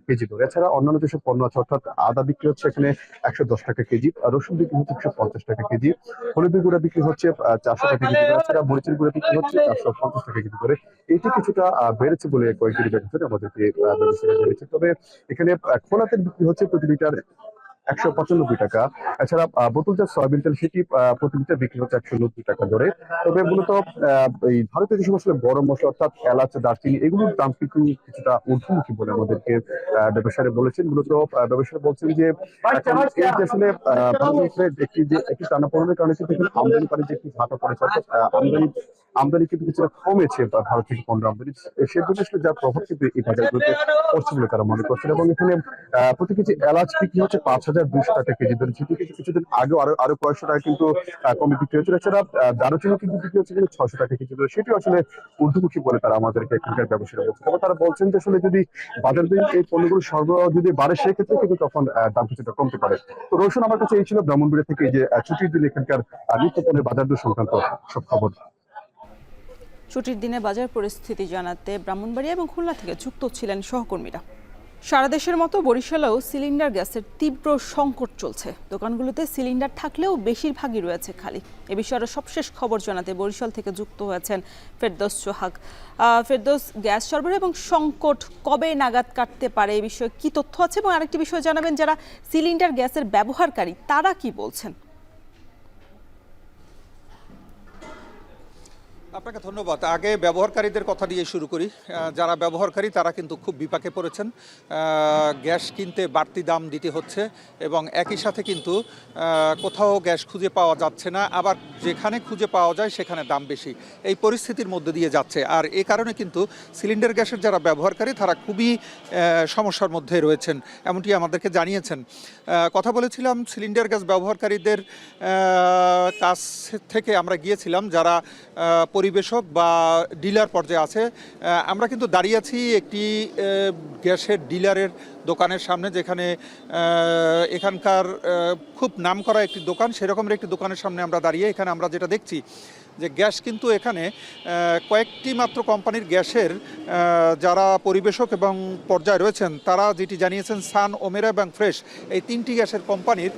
কেজি দরে। এছাড়া অন্যান্য যেসব পণ্য আছে, অর্থাৎ আদা বিক্রি হচ্ছে এখানে 110 টাকা কেজি, রসুন বিক্রি হচ্ছে 150 টাকা কেজি, হলুদের গুঁড়া বিক্রি হচ্ছে 400 টাকা কেজি, এছাড়া মরিচের গুঁড়া বিক্রি হচ্ছে 450 টাকা কেজি করে। এটি কিছুটা বেড়েছে বলে কয়েকদিন আমাদেরকে ব্যবসায়ীরা জানিয়েছে। তবে এখানে খোলা তেল বিক্রি হচ্ছে প্রতি লিটার 195 টাকা। এছাড়া বোতলজাত সয়াবিন তেল সেটি প্রতি লিটার বিক্রি হচ্ছে 190 টাকা দরে। তবে মূলত এই ভারতের যে সমস্ত গরম মশলা অর্থাৎ এলাচ, দারচিনি এগুলোর দাম কিন্তু কিছুটা ঊর্ধ্বমুখী বলে আমাদেরকে ব্যবসায়ীরা বলেছেন। মূলত ব্যবসায়ীরা বলছেন যে এখন এই যে আসলে একটি টানাপোড়েনের কারণে কিন্তু এখানে আমদানি পানি যে একটি ভাটা পড়েছে, অর্থাৎ আমদানি কিন্তু কিছুটা কমেছে ভারত থেকে পণ্য আমদানি, সেজন্য আসলে যার প্রভাব কিন্তু এই বাজারগুলোতে পড়ছে বলে তারা মনে করছেন। এবং এখানে প্রতি কেজি এলাচ বিক্রি হচ্ছে 5200 টাকা কেজি দরে, যেটি কিছুদিন আগে আরো কয়েকশো টাকা কিন্তু কমে বিক্রি হচ্ছে। এছাড়া দারুচিনি কিন্তু বিক্রি হচ্ছে 600 টাকা কেজি দরে, সেটি আসলে ঊর্ধ্বমুখী বলে তারা আমাদেরকে এখানকার ব্যবসায়ীরা বলছে। তবে তারা বলছেন যে আসলে যদি বাজার এই পণ্যগুলো সরবরাহ যদি বাড়ে সেক্ষেত্রে কিন্তু তখন দাম কিছুটা কমতে পারে। তো রোশন, আমার কাছে এই ছিল ব্রাহ্মণবাড়িয়া থেকে যে ছুটির দিন এখানকার নিত্য পণ্যের বাজার দর সংক্রান্ত সব খবর। ছুটির দিনে বাজার পরিস্থিতি জানাতে ব্রাহ্মণবাড়িয়া এবং খুলনা থেকে যুক্ত ছিলেন সহকর্মীরা। সারা দেশের মতো বরিশালেও সিলিন্ডার গ্যাসের তীব্র সংকট চলছে। দোকানগুলোতে সিলিন্ডার থাকলেও বেশিরভাগই রয়েছে খালি। এ বিষয়ে সবশেষ খবর জানাতে বরিশাল থেকে যুক্ত হয়েছেন ফেরদৌস সোহাগ। ফেরদৌস, গ্যাস সরবরাহ এবং সংকট কবে নাগাদ কাটতে পারে এই বিষয়ে কি তথ্য আছে, এবং আরেকটি বিষয় জানাবেন, যারা সিলিন্ডার গ্যাসের ব্যবহারকারী তারা কি বলছেন? আপনাকে ধন্যবাদ। আগে ব্যবহারকারীদের কথা দিয়ে শুরু করি। যারা ব্যবহারকারী তারা কিন্তু খুব বিপাকে পড়েছেন। গ্যাস কিনতে বাড়তি দাম দিতে হচ্ছে এবং একই সাথে কিন্তু কোথাও গ্যাস খুঁজে পাওয়া যাচ্ছে না, আবার যেখানে খুঁজে পাওয়া যায় সেখানে দাম বেশি। এই পরিস্থিতির মধ্যে দিয়ে যাচ্ছে। আর এ কারণে কিন্তু সিলিন্ডার গ্যাসের যারা ব্যবহারকারী তারা খুবই সমস্যার মধ্যে রয়েছেন, এমনটি আমাদেরকে জানিয়েছেন। কথা বলেছিলাম সিলিন্ডার গ্যাস ব্যবহারকারীদের কাছ থেকে, আমরা গিয়েছিলাম যারা পরিবেশক বা ডিলার পর্যায়ে আছে। আমরা কিন্তু দাঁড়িয়ে আছি একটি গ্যাসের ডিলারের দোকানের সামনে, যেখানে এখানকার খুব নামকরা একটি দোকান, সেরকমের একটি দোকানের সামনে আমরা দাঁড়িয়ে। এখানে আমরা যেটা দেখছি যে গ্যাস কিন্তু এখানে কয়েকটি মাত্র কোম্পানির গ্যাসের যারা পরিবেশক এবং পর্যায়ে রয়েছেন তারা যেটি জানিয়েছেন, সান, ওমেরা এবং ফ্রেশ, এই 3টি গ্যাসের কোম্পানির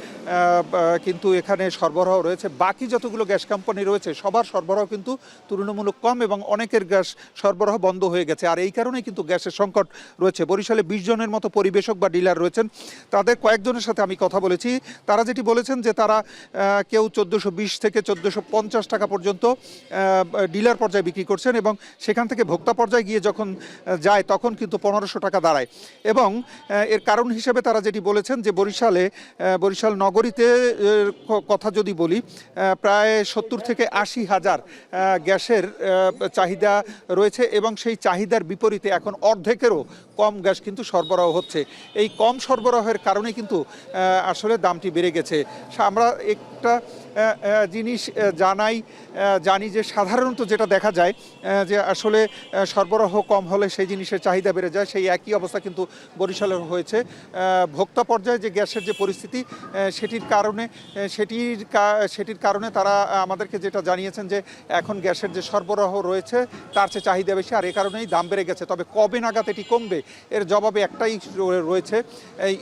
কিন্তু এখানে সরবরাহ রয়েছে। বাকি যতগুলো গ্যাস কোম্পানি রয়েছে সবার সরবরাহ কিন্তু তুলনামূলক কম এবং অনেকের গ্যাস সরবরাহ বন্ধ হয়ে গেছে। আর এই কারণেই কিন্তু গ্যাসের সংকট রয়েছে। বরিশালে 20 জনের মতো পরিবেশক বা ডিলার রয়েছেন। তাদের কয়েকজনের সাথে আমি কথা বলেছি। তারা যেটি বলেছেন যে তারা কেউ 1420 থেকে 1450 টাকা পর্যন্ত ডিলার পর্যায়ে বিক্রি করছেন এবং সেখান থেকে ভোক্তা পর্যায়ে গিয়ে যখন যায় তখন কিন্তু 1500 টাকা দাঁড়ায়। এবং এর কারণ হিসেবে তারা যেটি বলেছেন যে বরিশাল নগরীতে কথা যদি বলি, প্রায় 70 থেকে 80 হাজার গ্যাসের চাহিদা রয়েছে এবং সেই চাহিদার বিপরীতে এখন অর্ধেকেরও কম গ্যাস কিন্তু সরবরাহ হচ্ছে। এই কম সরবরাহের কারণে কিন্তু আসলে দামটি বেড়ে গেছে। আমরা একটা জিনিস জানি যে সাধারণত যেটা দেখা যায় যে আসলে সরবরাহ কম হলে সেই জিনিসের চাহিদা বেড়ে যায়। সেই একই অবস্থা কিন্তু বরিশালের হয়েছে। ভোক্তা পর্যায়ে যে গ্যাসের যে পরিস্থিতি সেটির কারণে তারা আমাদেরকে যেটা জানিয়েছেন যে এখন গ্যাসের যে সরবরাহ রয়েছে তার চেয়ে চাহিদা বেশি, আর এই কারণেই দাম বেড়ে গেছে। তবে কবে নাগাদ এটি কমবে এর জবাবে একটাই রয়েছে,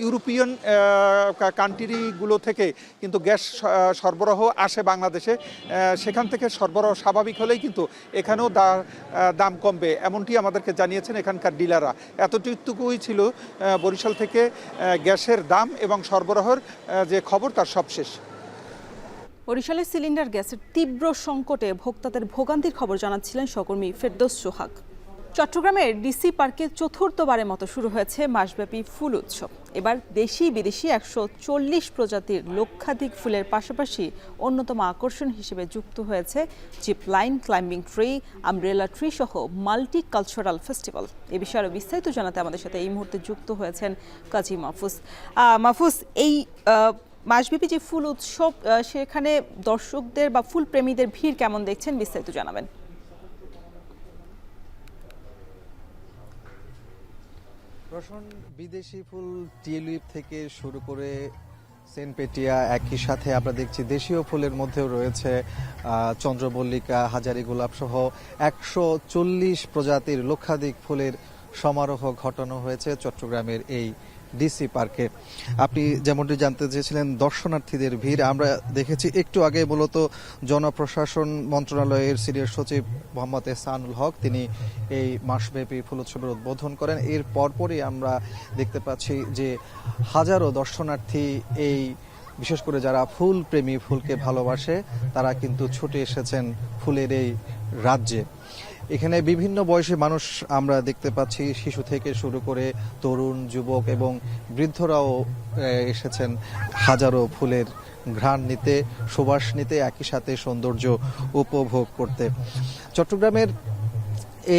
ইউরোপিয়ান কান্ট্রিগুলো থেকে কিন্তু গ্যাস সরবরাহ আসে বাংলাদেশে, সেখান থেকে সরবরাহ স্বাভাবিক হলেই কিন্তু এখানেও দাম কমবে, এমনটি আমাদেরকে জানিয়েছেন এখানকার ডিলাররা। এতটুকুই ছিল বরিশাল থেকে গ্যাসের দাম এবং সরবরাহের যে খবর তার সবশেষ। বরিশালে সিলিন্ডার গ্যাসের তীব্র সংকটে ভোক্তাদের ভোগান্তির খবর জানাচ্ছিলেন সহকর্মী ফেরদৌস সোহাগ। চট্টগ্রামের ডিসি পার্কে চতুর্থবারের মতো শুরু হয়েছে মাসব্যাপী ফুল উৎসব। এবার দেশি বিদেশি 140 প্রজাতির লক্ষাধিক ফুলের পাশাপাশি অন্যতম আকর্ষণ হিসেবে যুক্ত হয়েছে zip line, climbing tree, umbrella tree সহ মাল্টি কালচারাল ফেস্টিভ্যাল। এ বিষয়ে আরও বিস্তারিত জানাতে আমাদের সাথে এই মুহূর্তে যুক্ত হয়েছেন কাজী মাহফুজ। মাহফুজ, এই মাসব্যাপী যে ফুল উৎসব সেখানে দর্শকদের বা ফুল প্রেমীদের ভিড় কেমন দেখছেন, বিস্তারিত জানাবেন। রোশন, বিদেশি ফুল টিউলিপ থেকে শুরু করে সেনপেটিয়া, একই সাথে আমরা দেখছি দেশীয় ফুলের মধ্যেও রয়েছে চন্দ্রমল্লিকা, হাজারি গোলাপ সহ 140 প্রজাতির লক্ষাধিক ফুলের সমারোহ ঘটানো হয়েছে চট্টগ্রামের এই ডিসি পার্কে। আপনি যেমনটি জানতে চেয়েছিলেন দর্শনার্থীদের ভিড়, আমরা দেখেছি একটু আগে মূলত জনপ্রশাসন মন্ত্রণালয়ের সিনিয়র সচিব মোহাম্মদ এহসানুল হক তিনি এই মাসব্যাপী ফুল উৎসবের উদ্বোধন করেন। এর পরপরই আমরা দেখতে পাচ্ছি যে হাজারো দর্শনার্থী, এই বিশেষ করে যারা ফুল প্রেমী, ফুলকে ভালোবাসে, তারা কিন্তু ছুটে এসেছেন ফুলের এই রাজ্যে। এখানে বিভিন্ন বয়সী মানুষ আমরা দেখতে পাচ্ছি, শিশু থেকে শুরু করে তরুণ, যুবক এবং বৃদ্ধরাও এসেছেন হাজারো ফুলের ঘ্রাণ নিতে, সুবাস নিতে, একই সাথে সৌন্দর্য উপভোগ করতে। চট্টগ্রামের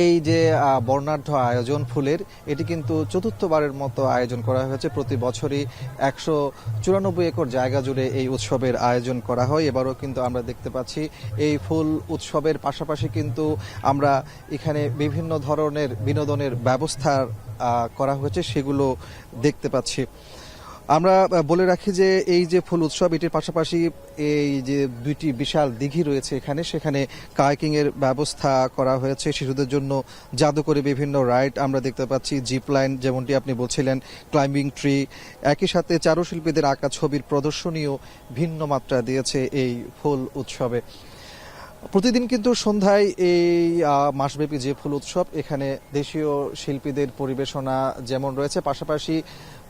এই যে বর্ণাঢ্য আয়োজন ফুলের, এটি কিন্তু চতুর্থবারের মতো আয়োজন করা হয়েছে। প্রতি বছরই 194 একর জায়গা জুড়ে এই উৎসবের আয়োজন করা হয়। এবারও কিন্তু আমরা দেখতে পাচ্ছি এই ফুল উৎসবের পাশাপাশি কিন্তু আমরা এখানে বিভিন্ন ধরনের বিনোদনের ব্যবস্থা করা হয়েছে, সেগুলো দেখতে পাচ্ছি। আমরা বলে রাখি যে এই যে ফুল উৎসব, এটির পাশাপাশি এই যে দুইটি বিশাল দিঘি রয়েছে এখানে, সেখানে কায়াকিং এর ব্যবস্থা করা হয়েছে। শিশুদের জন্য জাদুকরী বিভিন্ন রাইড আমরা দেখতে পাচ্ছি, জিপ লাইন যেমনটি আপনি বলছিলেন, ক্লাইম্বিং ট্রি, একই সাথে চারুশিল্পীদের আঁকা ছবির প্রদর্শনীও ভিন্ন মাত্রা দিয়েছে এই ফুল উৎসবে। প্রতিদিন কিন্তু সন্ধ্যায় এই মাসব্যাপী যে ফুল উৎসব, এখানে দেশীয় শিল্পীদের পরিবেশনা যেমন রয়েছে, পাশাপাশি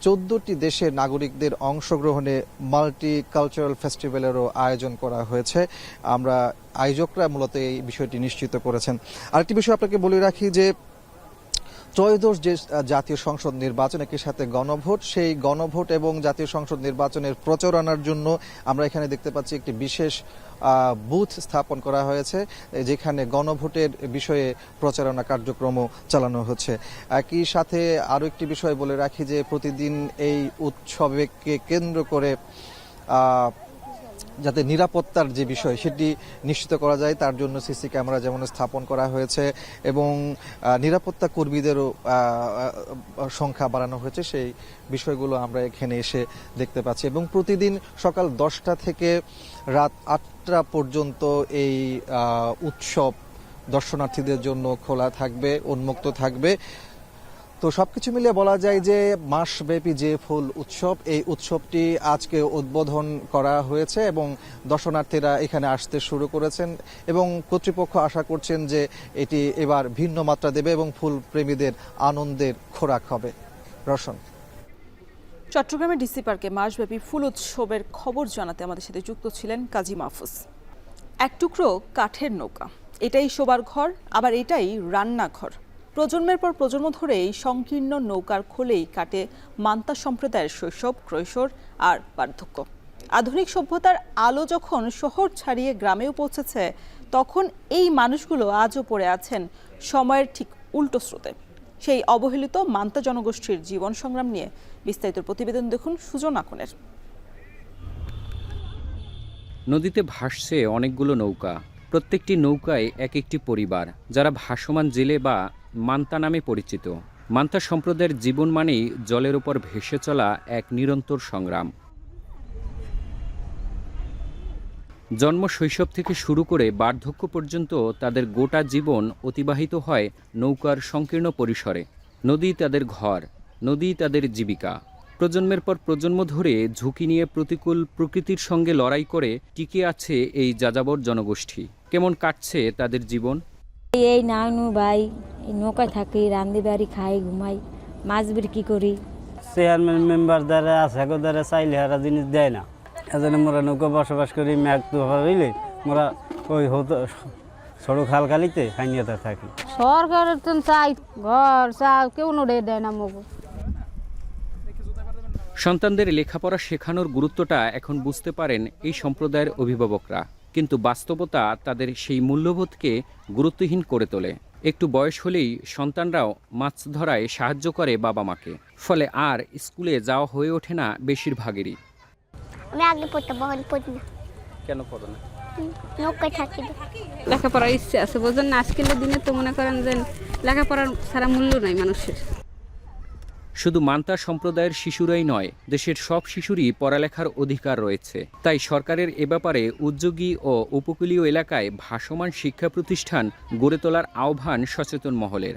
14টি দেশের নাগরিকদের অংশগ্রহণে মাল্টি কালচারাল ফেস্টিভ্যালেরও আয়োজন করা হয়েছে। আমরা আয়োজকরা মূলত এই বিষয়টি নিশ্চিত করেছেন। আরেকটি বিষয় আপনাকে বলে রাখি যে ত্রয়োদশ যে জাতীয় সংসদ নির্বাচন, একই সাথে গণভোট, সেই গণভোট এবং জাতীয় সংসদ নির্বাচনের প্রচারণার জন্য আমরা এখানে দেখতে পাচ্ছি একটি বিশেষ বুথ স্থাপন করা হয়েছে, যেখানে গণভোটের বিষয়ে প্রচারণা কার্যক্রম চালানো হচ্ছে। একই সাথে আরও একটি বিষয় বলে রাখি যে প্রতিদিন এই উৎসবকে কেন্দ্র করে যাতে নিরাপত্তার যে বিষয় সেটি নিশ্চিত করা যায়, তার জন্য সিসি ক্যামেরা যেমন স্থাপন করা হয়েছে এবং নিরাপত্তা কর্মীদেরও সংখ্যা বাড়ানো হয়েছে, সেই বিষয়গুলো আমরা এখানে এসে দেখতে পাচ্ছি। এবং প্রতিদিন সকাল 10টা থেকে রাত 8টা পর্যন্ত এই উৎসব দর্শনার্থীদের জন্য খোলা থাকবে, উন্মুক্ত থাকবে। তো সবকিছু মিলিয়ে বলা যায় যে মাসব্যাপী যে ফুল উৎসব, এই উৎসবটি আজকে উদ্বোধন করা হয়েছে এবং দর্শনার্থীরা এখানে আসতে শুরু করেছেন এবং কর্তৃপক্ষ আশা করছেন যে এটি এবার ভিন্ন মাত্রা দেবে এবং ফুল প্রেমীদের আনন্দের খোরাক হবে। রোশন, চট্টগ্রামের ডিসি পার্কে মাসব্যাপী ফুল উৎসবের খবর জানাতে আমাদের সাথে যুক্ত ছিলেন কাজী মাহফুজ। এক টুকরো কাঠের নৌকা, এটাই শোবার ঘর, আবার এটাই রান্নাঘর। প্রজন্মের পর প্রজন্ম ধরে এই সংকীর্ণ নৌকার খোলেই কাটে মান্তা সম্প্রদায়ের শৈশব, কৈশোর আর বার্ধক্য। আধুনিক সভ্যতার আলো যখন শহর ছাড়িয়ে গ্রামেও পৌঁছেছে, তখন এই মানুষগুলো আজও পড়ে আছেন সময়ের ঠিক উল্টো স্রোতে। সেই অবহেলিত মান্তা জনগোষ্ঠীর জীবন সংগ্রাম নিয়ে বিস্তারিত প্রতিবেদন দেখুন সুজন আকনের। নদীতে ভাসছে অনেকগুলো নৌকা, প্রত্যেকটি নৌকায় এক একটি পরিবার, যারা ভাসমান জেলে বা মান্তা নামে পরিচিত। মান্তা সম্প্রদায়ের জীবন মানেই জলের উপর ভেসে চলা এক নিরন্তর সংগ্রাম। জন্ম শৈশব থেকে শুরু করে বার্ধক্য পর্যন্ত তাদের গোটা জীবন অতিবাহিত হয় নৌকার সংকীর্ণ পরিসরে। নদী তাদের ঘর, নদী তাদের জীবিকা। প্রজন্মের পর প্রজন্ম ধরে ঝুঁকি নিয়ে প্রতিকূল প্রকৃতির সঙ্গে লড়াই করে টিকে আছে এই যাযাবর জনগোষ্ঠী। কেমন কাটছে তাদের জীবন? এই নানু ভাই এই নৌকায় থাকি, রান্দি বাড়ি খাই, ঘুমাই, মাছ বিক্রি করি। চেয়ারম্যান মেম্বার দ্বারা আছে, দ্বারা চাইলে হারা জিনিস দেয় না। এজন্য মোরা নৌকা বসবাস করি। মেঘ তো হইলে মোরা ওই সড়ক খালখালিতে খাইনিয়াতে থাকি। সরকারের তো চাই ঘর চাও কেউ নড়ে দেয় না মগু। সন্তানদের লেখাপড়া শেখানোর গুরুত্বটা এখন বুঝতে পারেন এই সম্প্রদায়ের অভিভাবকরা, কিন্তু বাস্তবতা তাদের সেই মূল্যবোধকে গুরুত্বহীন করে তোলে। একটু বয়স হলেই সন্তানরাও মাছ ধরায় সাহায্য করে বাবা মাকে, ফলে আর স্কুলে যাওয়া হয়ে ওঠে না বেশিরভাগেরই। আমি আগে পড়তাম, এখন পড়ি না। কেন পড়ো না? নৌকায় থাকি। লেখাপড়ার ইচ্ছে আছে বুঝলেন না, আজকের দিনে তো মনে করেন যে লেখাপড়ার ছাড়া মূল্য নাই মানুষের। শুধু মান্তা সম্প্রদায়ের শিশুরাই নয়, দেশের সব শিশুরই পড়ালেখার অধিকার রয়েছে। তাই সরকারের এ ব্যাপারে উদ্যোগী ও উপকূলীয় এলাকায় ভাসমান শিক্ষা প্রতিষ্ঠান গড়ে তোলার আহ্বান সচেতন মহলের।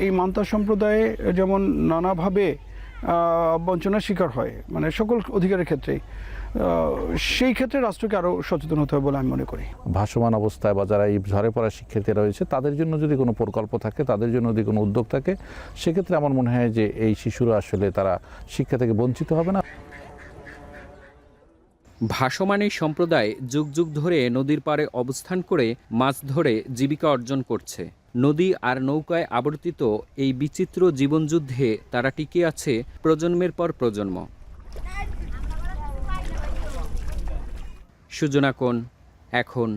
এই মান্তা সম্প্রদায়ে যেমন নানাভাবে বঞ্চনার শিকার হয়, মানে সকল অধিকারের ক্ষেত্রেই, সেই ক্ষেত্রে রাষ্ট্রকে আরও সচেতন হতে হবে বলে আমি মনে করি। ভাসমান অবস্থায় বা যারা এই ঝরে পড়া শিক্ষার্থীরা রয়েছে তাদের জন্য যদি কোনো প্রকল্প থাকে, তাদের জন্য যদি কোনো উদ্যোগ থাকে, সেক্ষেত্রে আমার মনে হয় যে এই শিশুরা আসলে তারা শিক্ষা থেকে বঞ্চিত হবে না। ভাসমান এই সম্প্রদায় যুগ যুগ ধরে নদীর পাড়ে অবস্থান করে মাছ ধরে জীবিকা অর্জন করছে। নদী আর নৌকায় আবর্তিত এই বিচিত্র জীবনযুদ্ধে তারা টিকে আছে প্রজন্মের পর প্রজন্ম। সুজনা কোন, এখন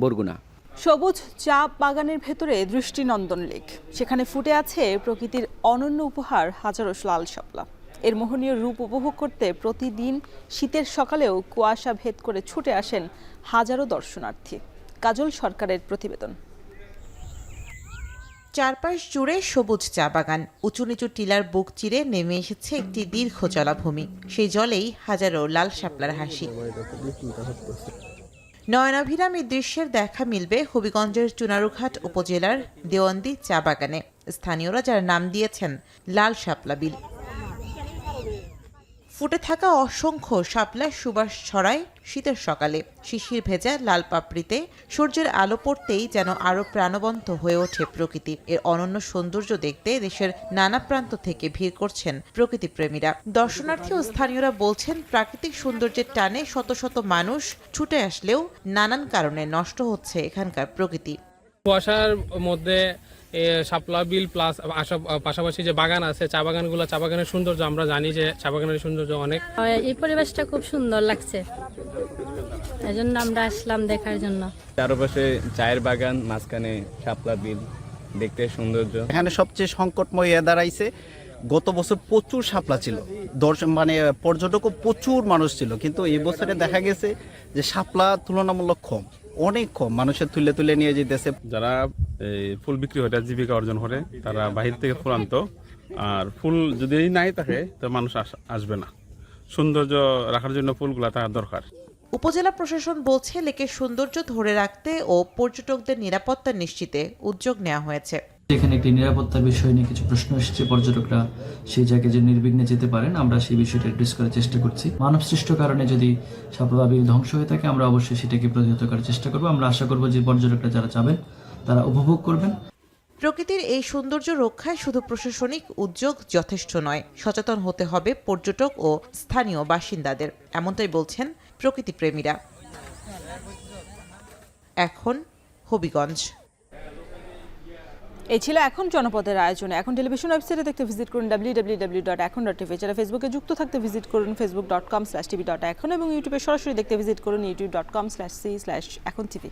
বরগুনা। সবুজ চা বাগানের ভেতরে দৃষ্টিনন্দন লেক, সেখানে ফুটে আছে প্রকৃতির অনন্য উপহার হাজারো লাল শাপলা। এর মোহনীয় রূপ উপভোগ করতে প্রতিদিন শীতের সকালেও কুয়াশা ভেদ করে ছুটে আসেন হাজারো দর্শনার্থী। কাজল সরকারের প্রতিবেদন। চারপাশ জুড়ে সবুজ চা বাগান, উঁচু নিচু টিলার বুক চিরে নেমে এসেছে একটি দীর্ঘ জলাভূমি। সেই জলেই হাজারো লাল শাপলার হাসি। নয়নাভিরাম এই দৃশ্যের দেখা মিলবে হবিগঞ্জের চুনারুঘাট উপজেলার দেওয়ান্দি চা বাগানে। স্থানীয়রা যার নাম দিয়েছেন লাল শাপলা বিল। ফুটে থাকা অসংখ্য শাপলা সুবাস ছড়ায় শীতের সকালে। শিশির ভেজা লাল পাপড়িতে সূর্যের আলো পড়তেই যেন আরো প্রাণবন্ত হয়ে ওঠে প্রকৃতি। এর অনন্য সৌন্দর্য দেখতে দেশের নানা প্রান্ত থেকে ভিড় করছেন প্রকৃতিপ্রেমীরা। দর্শনার্থী ও স্থানীয়রা বলছেন, প্রাকৃতিক সৌন্দর্যের টানে শত শত মানুষ ছুটে আসলেও নানান কারণে নষ্ট হচ্ছে এখানকার প্রকৃতি। কুয়াশার মধ্যে শাপলা বিল প্লাস পাশাপাশি যে বাগান আছে, চা বাগানগুলো, চা বাগানের সৌন্দর্য আমরা জানি যে চা বাগানের সৌন্দর্য অনেক। এই পরিবেশটা খুব সুন্দর লাগছে, এই জন্য আমরা আসলাম দেখার জন্য। চারপাশে চায়ের বাগান, মাঝখানে শাপলা বিল, দেখতে সৌন্দর্য। এখানে সবচেয়ে সংকটময় দাঁড়াইছে, গত বছর প্রচুর শাপলা ছিল, মানে পর্যটকও প্রচুর মানুষ ছিল, কিন্তু এই বছরে দেখা গেছে যে শাপলা তুলনামূলক কম, অনেক কম। মানুষের তুলে তুলে নিয়ে যেতেছে। যারা এই ফুল বিক্রি হয় জীবিকা অর্জন করে, তারা বাহির থেকে ফুল আনতো, আর ফুল যদি নাই থাকে তো মানুষ আসবে না। সৌন্দর্য রাখার জন্য ফুলগুলা তার দরকার। উপজেলা প্রশাসন বলছে, লেকের সৌন্দর্য ধরে রাখতে ও পর্যটকদের নিরাপত্তা নিশ্চিতে উদ্যোগ নেওয়া হয়েছে। এখানে একটি নিরাপত্তার বিষয় নিয়ে কিছু প্রশ্ন এসেছে, পর্যটকরা সেই জায়গায় যে নির্বিঘ্নে যেতে পারেন, আমরা সেই বিষয়টা অ্যাড্রেস করার চেষ্টা করছি। মানবসৃষ্ট কারণে যদি শাপলা বিল ধ্বংস হয়ে থাকে, আমরা অবশ্যই সেটাকে প্রতিহত করার চেষ্টা করব। আমরা আশা করব যে পর্যটকরা যারা যাবেন তারা উপভোগ করবেন। প্রকৃতির এই সৌন্দর্য রক্ষায় শুধু প্রশাসনিক উদ্যোগ যথেষ্ট নয়, সচেতন হতে হবে পর্যটক ও স্থানীয় বাসিন্দাদের, এমনটাই বলছেন প্রকৃতিপ্রেমীরা। এখন হবিগঞ্জ। এই ছিল এখন জনপদের আয়োজনে। এখন টেলিভিশন ওয়েবসাইটে দেখতে ভিজিট করুন www.ekon.tv। যারা ফেসবুকে যুক্ত থাকতে ভিজিট করুন facebook.com/tv.ekon এবং ইউটিউবে সরাসরি দেখতে ভিজিট করুন youtube.com/c/ekontv।